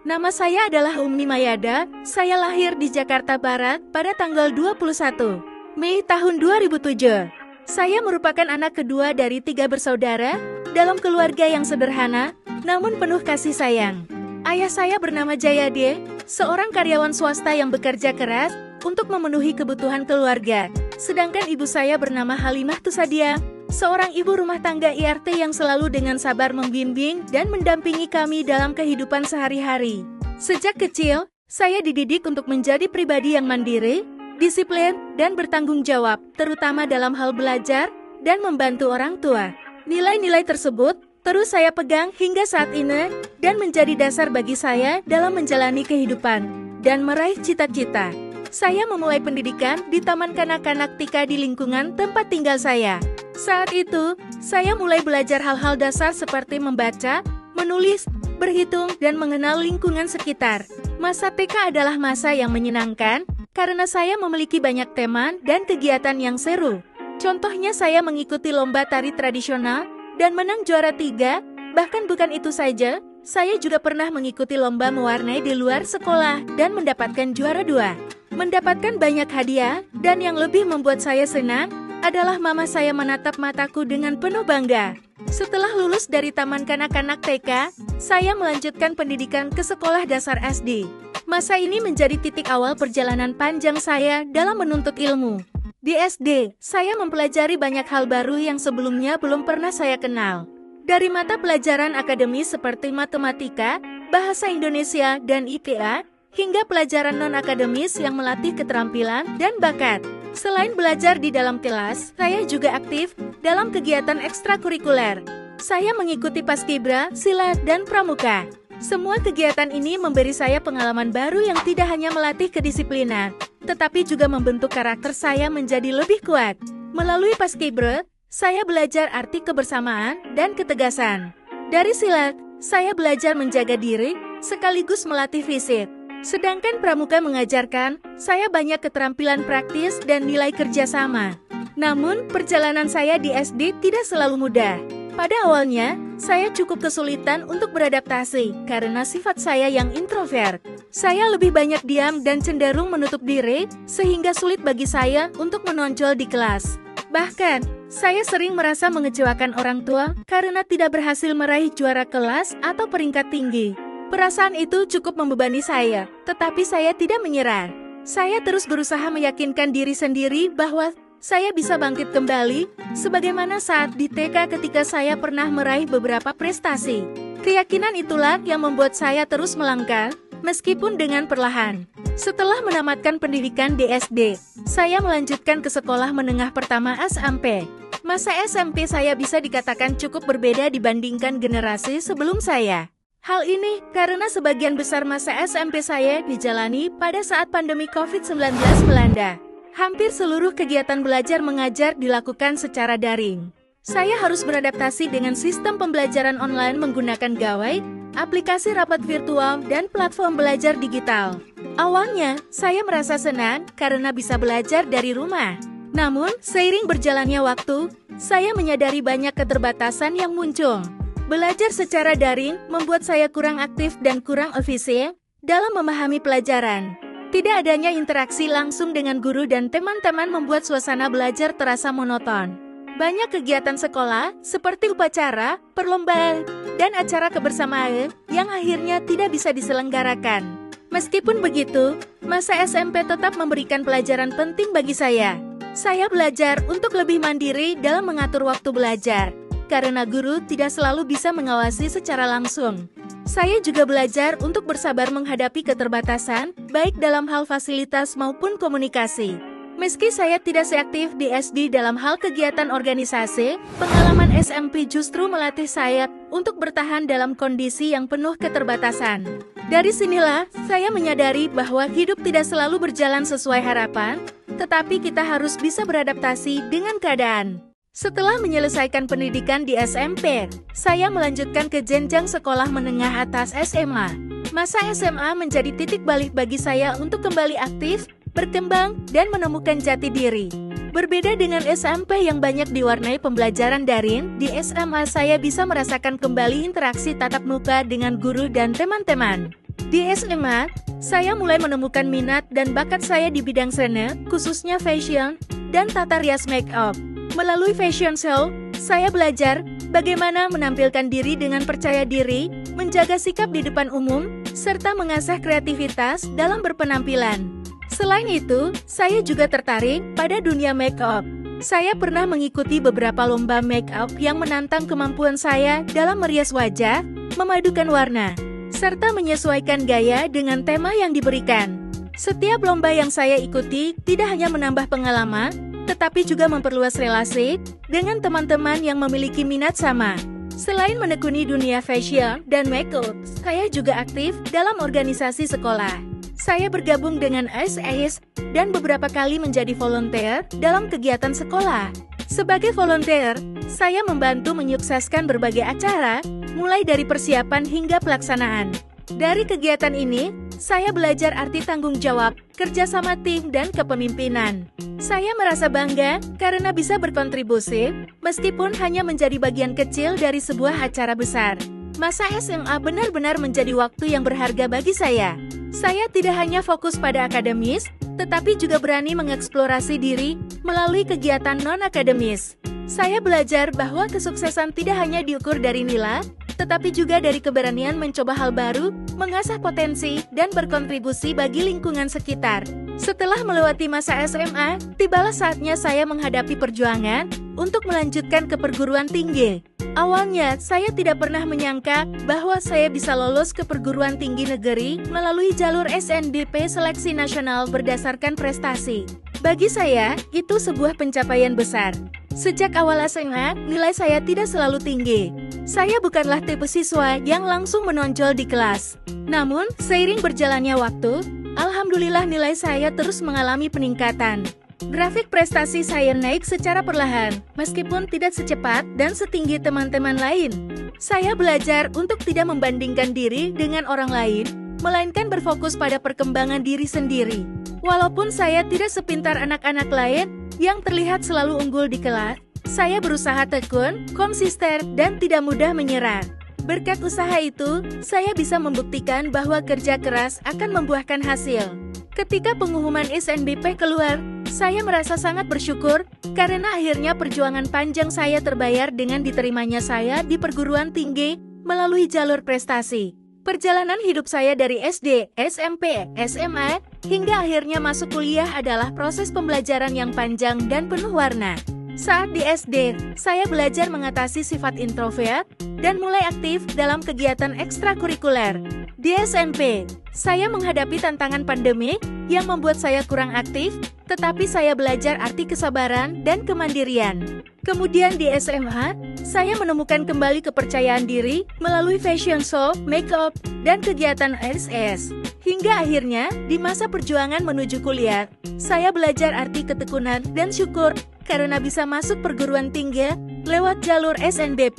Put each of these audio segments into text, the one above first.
Nama saya adalah Ummi Mayada. Saya lahir di Jakarta Barat pada tanggal 21 Mei tahun 2007. Saya merupakan anak kedua dari 3 bersaudara dalam keluarga yang sederhana, namun penuh kasih sayang. Ayah saya bernama Jayade, seorang karyawan swasta yang bekerja keras untuk memenuhi kebutuhan keluarga. Sedangkan ibu saya bernama Halimah Tusadia, seorang ibu rumah tangga IRT yang selalu dengan sabar membimbing dan mendampingi kami dalam kehidupan sehari-hari. Sejak kecil, saya dididik untuk menjadi pribadi yang mandiri, disiplin, dan bertanggung jawab, terutama dalam hal belajar dan membantu orang tua. Nilai-nilai tersebut terus saya pegang hingga saat ini dan menjadi dasar bagi saya dalam menjalani kehidupan dan meraih cita-cita. Saya memulai pendidikan di Taman Kanak-kanak Tika di lingkungan tempat tinggal saya. Saat itu, saya mulai belajar hal-hal dasar seperti membaca, menulis, berhitung, dan mengenal lingkungan sekitar. Masa TK adalah masa yang menyenangkan karena saya memiliki banyak teman dan kegiatan yang seru. Contohnya saya mengikuti lomba tari tradisional dan menang juara 3, bahkan bukan itu saja, saya juga pernah mengikuti lomba mewarnai di luar sekolah dan mendapatkan juara 2. Mendapatkan banyak hadiah, dan yang lebih membuat saya senang adalah mama saya menatap mataku dengan penuh bangga. Setelah lulus dari Taman Kanak-kanak TK, saya melanjutkan pendidikan ke sekolah dasar SD. Masa ini menjadi titik awal perjalanan panjang saya dalam menuntut ilmu. Di SD, saya mempelajari banyak hal baru yang sebelumnya belum pernah saya kenal. Dari mata pelajaran akademis seperti matematika, bahasa Indonesia, dan IPA, hingga pelajaran non-akademis yang melatih keterampilan dan bakat. Selain belajar di dalam kelas, saya juga aktif dalam kegiatan ekstrakurikuler. Saya mengikuti paskibra, silat, dan pramuka. Semua kegiatan ini memberi saya pengalaman baru yang tidak hanya melatih kedisiplinan, tetapi juga membentuk karakter saya menjadi lebih kuat. Melalui paskibra, saya belajar arti kebersamaan dan ketegasan. Dari silat, saya belajar menjaga diri sekaligus melatih fisik. Sedangkan pramuka mengajarkan saya banyak keterampilan praktis dan nilai kerjasama. Namun, perjalanan saya di SD tidak selalu mudah. Pada awalnya, saya cukup kesulitan untuk beradaptasi karena sifat saya yang introvert. Saya lebih banyak diam dan cenderung menutup diri, sehingga sulit bagi saya untuk menonjol di kelas. Bahkan, saya sering merasa mengecewakan orang tua karena tidak berhasil meraih juara kelas atau peringkat tinggi. Perasaan itu cukup membebani saya, tetapi saya tidak menyerah. Saya terus berusaha meyakinkan diri sendiri bahwa saya bisa bangkit kembali, sebagaimana saat di TK ketika saya pernah meraih beberapa prestasi. Keyakinan itulah yang membuat saya terus melangkah, meskipun dengan perlahan. Setelah menamatkan pendidikan di SD, saya melanjutkan ke sekolah menengah pertama SMP. Masa SMP saya bisa dikatakan cukup berbeda dibandingkan generasi sebelum saya. Hal ini karena sebagian besar masa SMP saya dijalani pada saat pandemi COVID-19 melanda. Hampir seluruh kegiatan belajar mengajar dilakukan secara daring. Saya harus beradaptasi dengan sistem pembelajaran online menggunakan gawai, aplikasi rapat virtual, dan platform belajar digital. Awalnya, saya merasa senang karena bisa belajar dari rumah. Namun, seiring berjalannya waktu, saya menyadari banyak keterbatasan yang muncul. Belajar secara daring membuat saya kurang aktif dan kurang efisien dalam memahami pelajaran. Tidak adanya interaksi langsung dengan guru dan teman-teman membuat suasana belajar terasa monoton. Banyak kegiatan sekolah, seperti upacara, perlombaan, dan acara kebersamaan, yang akhirnya tidak bisa diselenggarakan. Meskipun begitu, masa SMP tetap memberikan pelajaran penting bagi saya. Saya belajar untuk lebih mandiri dalam mengatur waktu belajar, karena guru tidak selalu bisa mengawasi secara langsung. Saya juga belajar untuk bersabar menghadapi keterbatasan, baik dalam hal fasilitas maupun komunikasi. Meski saya tidak seaktif di SD dalam hal kegiatan organisasi, pengalaman SMP justru melatih saya untuk bertahan dalam kondisi yang penuh keterbatasan. Dari sinilah, saya menyadari bahwa hidup tidak selalu berjalan sesuai harapan, tetapi kita harus bisa beradaptasi dengan keadaan. Setelah menyelesaikan pendidikan di SMP, saya melanjutkan ke jenjang sekolah menengah atas SMA. Masa SMA menjadi titik balik bagi saya untuk kembali aktif, berkembang, dan menemukan jati diri. Berbeda dengan SMP yang banyak diwarnai pembelajaran daring, di SMA saya bisa merasakan kembali interaksi tatap muka dengan guru dan teman-teman. Di SMA, saya mulai menemukan minat dan bakat saya di bidang seni, khususnya fashion dan tata rias make up. Melalui fashion show, saya belajar bagaimana menampilkan diri dengan percaya diri, menjaga sikap di depan umum, serta mengasah kreativitas dalam berpenampilan. Selain itu, saya juga tertarik pada dunia make up. Saya pernah mengikuti beberapa lomba make up yang menantang kemampuan saya dalam merias wajah, memadukan warna, serta menyesuaikan gaya dengan tema yang diberikan. Setiap lomba yang saya ikuti tidak hanya menambah pengalaman, tetapi juga memperluas relasi dengan teman-teman yang memiliki minat sama. Selain menekuni dunia fashion dan makeup, saya juga aktif dalam organisasi sekolah. Saya bergabung dengan SAS dan beberapa kali menjadi volunteer dalam kegiatan sekolah. Sebagai volunteer, saya membantu menyukseskan berbagai acara, mulai dari persiapan hingga pelaksanaan. Dari kegiatan ini, saya belajar arti tanggung jawab, kerjasama tim, dan kepemimpinan. Saya merasa bangga karena bisa berkontribusi, meskipun hanya menjadi bagian kecil dari sebuah acara besar. Masa SMA benar-benar menjadi waktu yang berharga bagi saya. Saya tidak hanya fokus pada akademis, tetapi juga berani mengeksplorasi diri melalui kegiatan non-akademis. Saya belajar bahwa kesuksesan tidak hanya diukur dari nilai, tetapi juga dari keberanian mencoba hal baru, mengasah potensi, dan berkontribusi bagi lingkungan sekitar. Setelah melewati masa SMA, tibalah saatnya saya menghadapi perjuangan untuk melanjutkan ke perguruan tinggi. Awalnya, saya tidak pernah menyangka bahwa saya bisa lolos ke perguruan tinggi negeri melalui jalur SNBP seleksi nasional berdasarkan prestasi. Bagi saya, itu sebuah pencapaian besar. Sejak awal SMA, nilai saya tidak selalu tinggi. Saya bukanlah tipe siswa yang langsung menonjol di kelas. Namun, seiring berjalannya waktu, alhamdulillah nilai saya terus mengalami peningkatan. Grafik prestasi saya naik secara perlahan, meskipun tidak secepat dan setinggi teman-teman lain. Saya belajar untuk tidak membandingkan diri dengan orang lain, melainkan berfokus pada perkembangan diri sendiri. Walaupun saya tidak sepintar anak-anak lain yang terlihat selalu unggul di kelas, saya berusaha tekun, konsisten, dan tidak mudah menyerah. Berkat usaha itu, saya bisa membuktikan bahwa kerja keras akan membuahkan hasil. Ketika pengumuman SNBP keluar, saya merasa sangat bersyukur karena akhirnya perjuangan panjang saya terbayar dengan diterimanya saya di perguruan tinggi melalui jalur prestasi. Perjalanan hidup saya dari SD, SMP, SMA, hingga akhirnya masuk kuliah adalah proses pembelajaran yang panjang dan penuh warna. Saat di SD, saya belajar mengatasi sifat introvert dan mulai aktif dalam kegiatan ekstrakurikuler. Di SMP, saya menghadapi tantangan pandemi yang membuat saya kurang aktif, tetapi saya belajar arti kesabaran dan kemandirian. Kemudian di SMA, saya menemukan kembali kepercayaan diri melalui fashion show, makeup, dan kegiatan SS. Hingga akhirnya, di masa perjuangan menuju kuliah, saya belajar arti ketekunan dan syukur karena bisa masuk perguruan tinggi lewat jalur SNBP.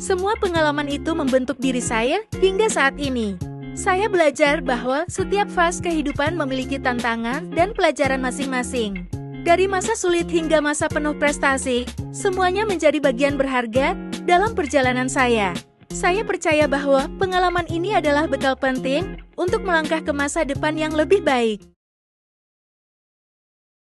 Semua pengalaman itu membentuk diri saya hingga saat ini. Saya belajar bahwa setiap fase kehidupan memiliki tantangan dan pelajaran masing-masing. Dari masa sulit hingga masa penuh prestasi, semuanya menjadi bagian berharga dalam perjalanan saya. Saya percaya bahwa pengalaman ini adalah bekal penting untuk melangkah ke masa depan yang lebih baik.